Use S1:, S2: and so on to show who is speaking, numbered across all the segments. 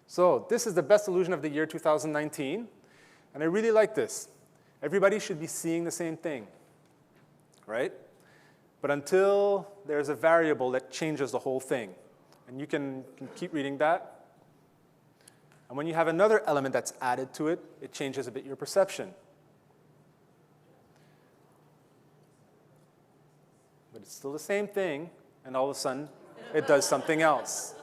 S1: So this is the best illusion of the year 2019, and I really like this. Everybody should be seeing the same thing, right? But until there's a variable that changes the whole thing, and you can keep reading that. And when you have another element that's added to it, it changes a bit your perception. But it's still the same thing, and all of a sudden, it does something else.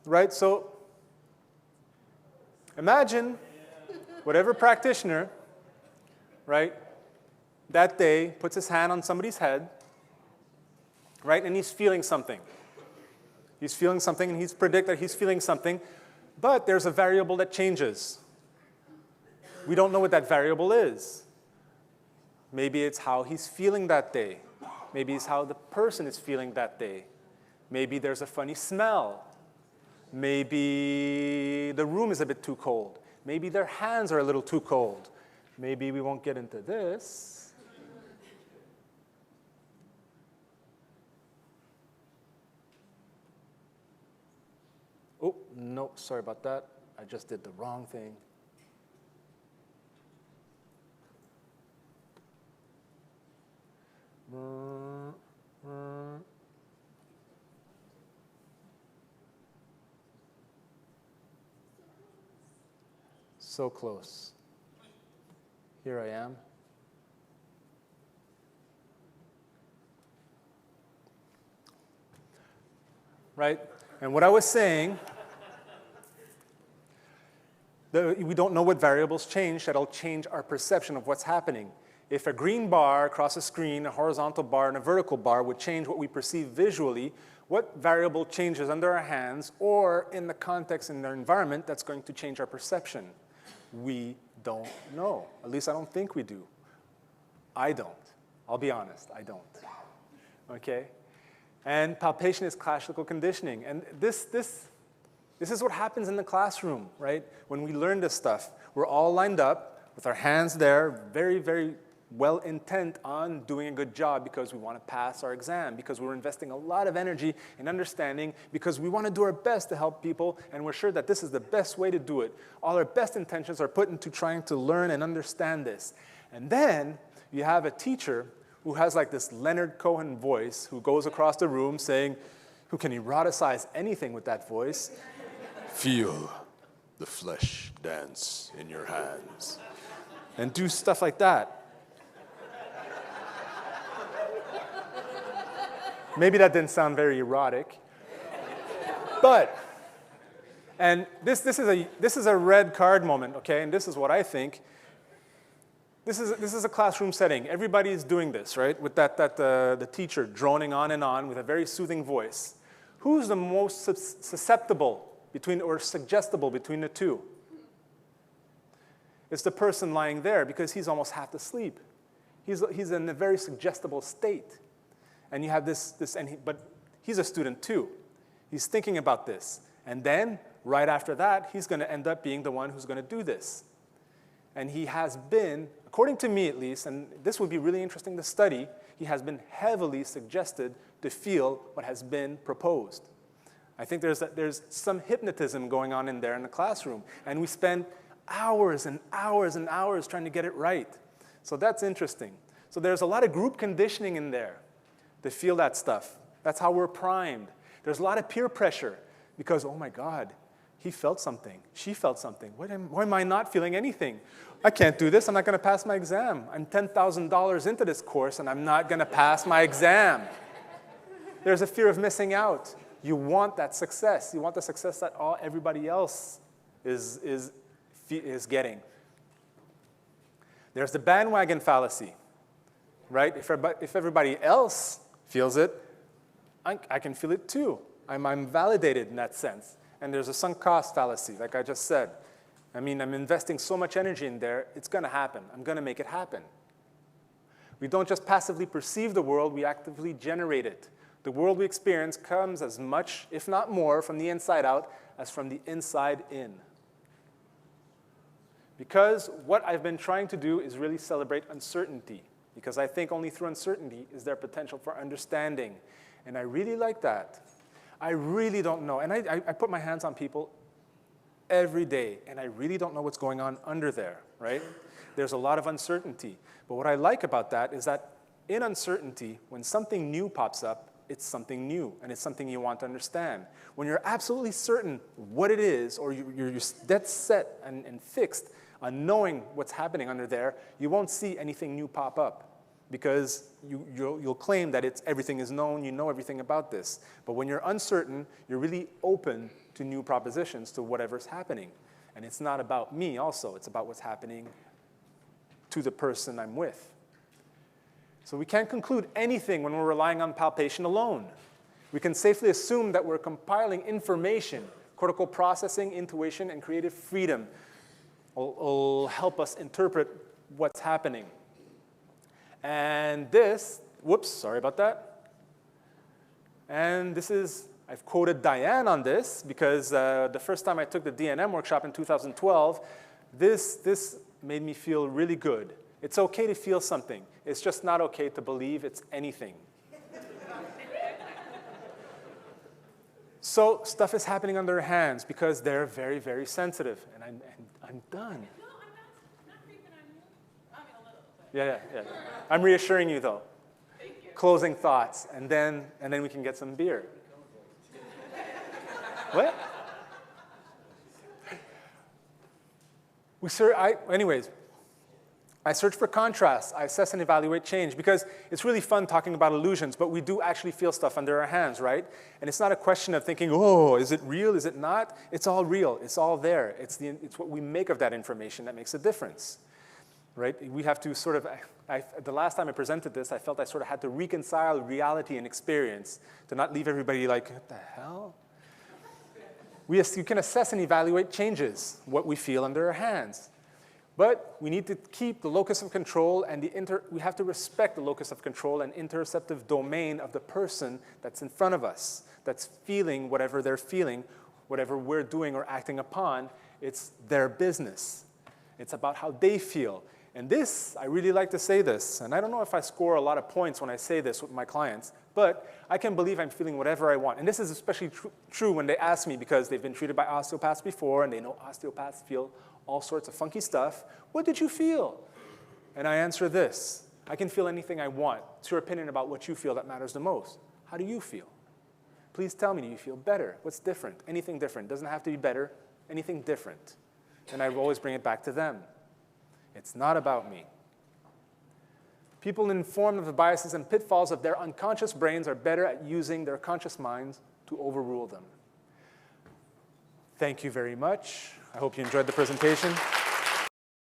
S1: Right? So imagine whatever practitioner, right, that day puts his hand on somebody's head, right, and he's feeling something. He's feeling something, and he's predict that he's feeling something, but there's a variable that changes. We don't know what that variable is. Maybe it's how he's feeling that day. Maybe it's how the person is feeling that day. Maybe there's a funny smell. Maybe the room is a bit too cold. Maybe their hands are a little too cold. Maybe we won't get into this. Oh, no, sorry about that. I just did the wrong thing. So close. Here I am. Right? And what I was saying, we don't know what variables change that'll change our perception of what's happening. If a green bar across a screen, a horizontal bar, and a vertical bar would change what we perceive visually, what variable changes under our hands or in the context in our environment that's going to change our perception? We don't know. At least I don't think we do. I don't. I'll be honest, I don't. Okay? And palpation is classical conditioning. And this is what happens in the classroom, right? When we learn this stuff, we're all lined up with our hands there, very, very well intent on doing a good job because we want to pass our exam, because we're investing a lot of energy in understanding, because we want to do our best to help people, and we're sure that this is the best way to do it. All our best intentions are put into trying to learn and understand this. And then you have a teacher who has like this Leonard Cohen voice who goes across the room saying, who can eroticize anything with that voice. Feel the flesh dance in your hands. And do stuff like that. Maybe that didn't sound very erotic. But, and this is a red card moment, okay? And this is what I think. This is a classroom setting. Everybody is doing this, right? With the teacher droning on and on with a very soothing voice. Who's the most susceptible or suggestible between the two? It's the person lying there because he's almost half asleep. He's in a very suggestible state. And you have but he's a student too. He's thinking about this. And then, right after that, he's going to end up being the one who's going to do this. And he has been, according to me at least, and this would be really interesting to study, he has been heavily suggested to feel what has been proposed. I think there's some hypnotism going on in there in the classroom. And we spend hours and hours and hours trying to get it right. So that's interesting. So there's a lot of group conditioning in there to feel that stuff. That's how we're primed. There's a lot of peer pressure because, oh my God, he felt something. She felt something. Why am I not feeling anything? I can't do this. I'm not going to pass my exam. I'm $10,000 into this course, and I'm not going to pass my exam. There's a fear of missing out. You want that success. You want the success that everybody else is getting. There's the bandwagon fallacy, right? If everybody else feels it, I can feel it too. I'm validated in that sense. And there's a sunk cost fallacy, like I just said. I mean, I'm investing so much energy in there, it's going to happen. I'm going to make it happen. We don't just passively perceive the world, we actively generate it. The world we experience comes as much, if not more, from the inside out as from the inside in. Because what I've been trying to do is really celebrate uncertainty, because I think only through uncertainty is there potential for understanding. And I really like that. I really don't know. And I put my hands on people every day, and I really don't know what's going on under there, right? There's a lot of uncertainty. But what I like about that is that in uncertainty, when something new pops up, it's something new, and it's something you want to understand. When you're absolutely certain what it is, or you're dead set and fixed on knowing what's happening under there, you won't see anything new pop up, because you'll claim that everything is known, you know everything about this. But when you're uncertain, you're really open to new propositions, to whatever's happening. And it's not about me also, it's about what's happening to the person I'm with. So we can't conclude anything when we're relying on palpation alone. We can safely assume that we're compiling information. Cortical processing, intuition, and creative freedom will help us interpret what's happening. And this, whoops, sorry about that. And this is, I've quoted Diane on this, because the first time I took the DNM workshop in 2012, this made me feel really good. It's okay to feel something. It's just not okay to believe it's anything. So stuff is happening under their hands because they're very, very sensitive. And I'm done.
S2: No, I'm not creeping on you. I mean, a little bit.
S1: Yeah. I'm reassuring you, though.
S2: Thank you.
S1: Closing thoughts, and then we can get some beer. What? Anyways, I search for contrast. I assess and evaluate change, because it's really fun talking about illusions, but we do actually feel stuff under our hands, right? And it's not a question of thinking, oh, is it real, is it not? It's all real, it's all there. It's what we make of that information that makes a difference, right? We have to sort of, the last time I presented this, I felt I sort of had to reconcile reality and experience to not leave everybody like, what the hell? You can assess and evaluate changes, what we feel under our hands. But we need to keep the locus of control, and we have to respect the locus of control and interoceptive domain of the person that's in front of us, that's feeling whatever they're feeling, whatever we're doing or acting upon. It's their business. It's about how they feel. And this, I really like to say this, and I don't know if I score a lot of points when I say this with my clients, but I can believe I'm feeling whatever I want. And this is especially true when they ask me, because they've been treated by osteopaths before, and they know osteopaths feel all sorts of funky stuff. What did you feel? And I answer this. I can feel anything I want. It's your opinion about what you feel that matters the most. How do you feel? Please tell me, do you feel better? What's different? Anything different. Doesn't have to be better. Anything different. And I always bring it back to them. It's not about me. People informed of the biases and pitfalls of their unconscious brains are better at using their conscious minds to overrule them. Thank you very much. I hope you enjoyed the presentation.